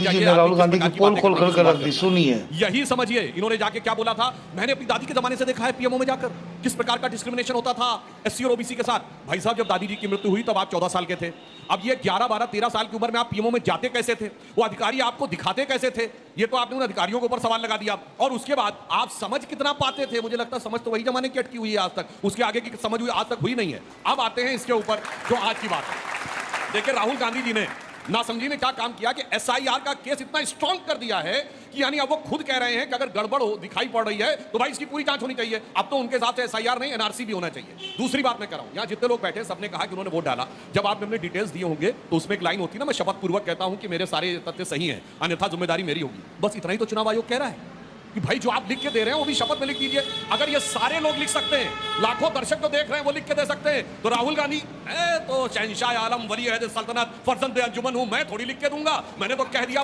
जी ने राहुल गांधी की पोल खोल कर रख दी, सुनिए। यही समझिए इन्होंने जाके क्या बोला था, मैंने अपनी दादी के जमाने से देखा है पीएमओ में जाकर किस प्रकार का डिस्क्रिमिनेशन होता था एससी और ओबीसी के साथ। भाई साहब जब दादी जी की मृत्यु हुई तब आप 14 साल के थे, अब ये 11, 12, 13 साल की उम्र में आप पीएमओ में जाते कैसे थे, वो अधिकारी आपको दिखाते कैसे थे, ये तो आपने उन अधिकारियों के ऊपर सवाल लगा दिया। और उसके बाद आप समझ कितना पाते थे, मुझे लगता है समझ तो वही जमाने की अटकी हुई है आज तक, उसके आगे की समझ हुई आज तक हुई नहीं है। अब आते हैं इसके ऊपर जो आज की बात है। देखिए राहुल गांधी जी ने नासमझी ने क्या काम किया कि एसआईआर का केस इतना स्ट्रांग कर दिया है कि यानी अब वो खुद कह रहे हैं कि अगर गड़बड़ हो दिखाई पड़ रही है तो भाई इसकी पूरी जांच होनी चाहिए। अब तो उनके हिसाब से एसआईआर नहीं एनआरसी भी होना चाहिए। दूसरी बात मैं कर रहा हूं, यहां जितने लोग बैठे सबने कहा कि उन्होंने वोट डाला, जब आपने अपने डिटेल्स दिए होंगे तो उसमें एक लाइन होती है ना, मैं शपथ पूर्वक कहता हूं कि मेरे सारे तथ्य सही हैं अन्यथा जिम्मेदारी मेरी होगी। बस इतना ही तो चुनाव आयोग कह रहा है कि भाई जो आप लिख के दे रहे हैं वो भी शपथ में लिख दीजिए। अगर ये सारे लोग लिख सकते हैं, लाखों दर्शक तो देख रहे हैं वो लिख के दे सकते हैं, तो राहुल गांधी मैं तो शहंशाह आलम वली अहद सल्तनत फर्जंद अंजुमन हूं, मैं थोड़ी लिख के दूंगा। मैंने तो कह दिया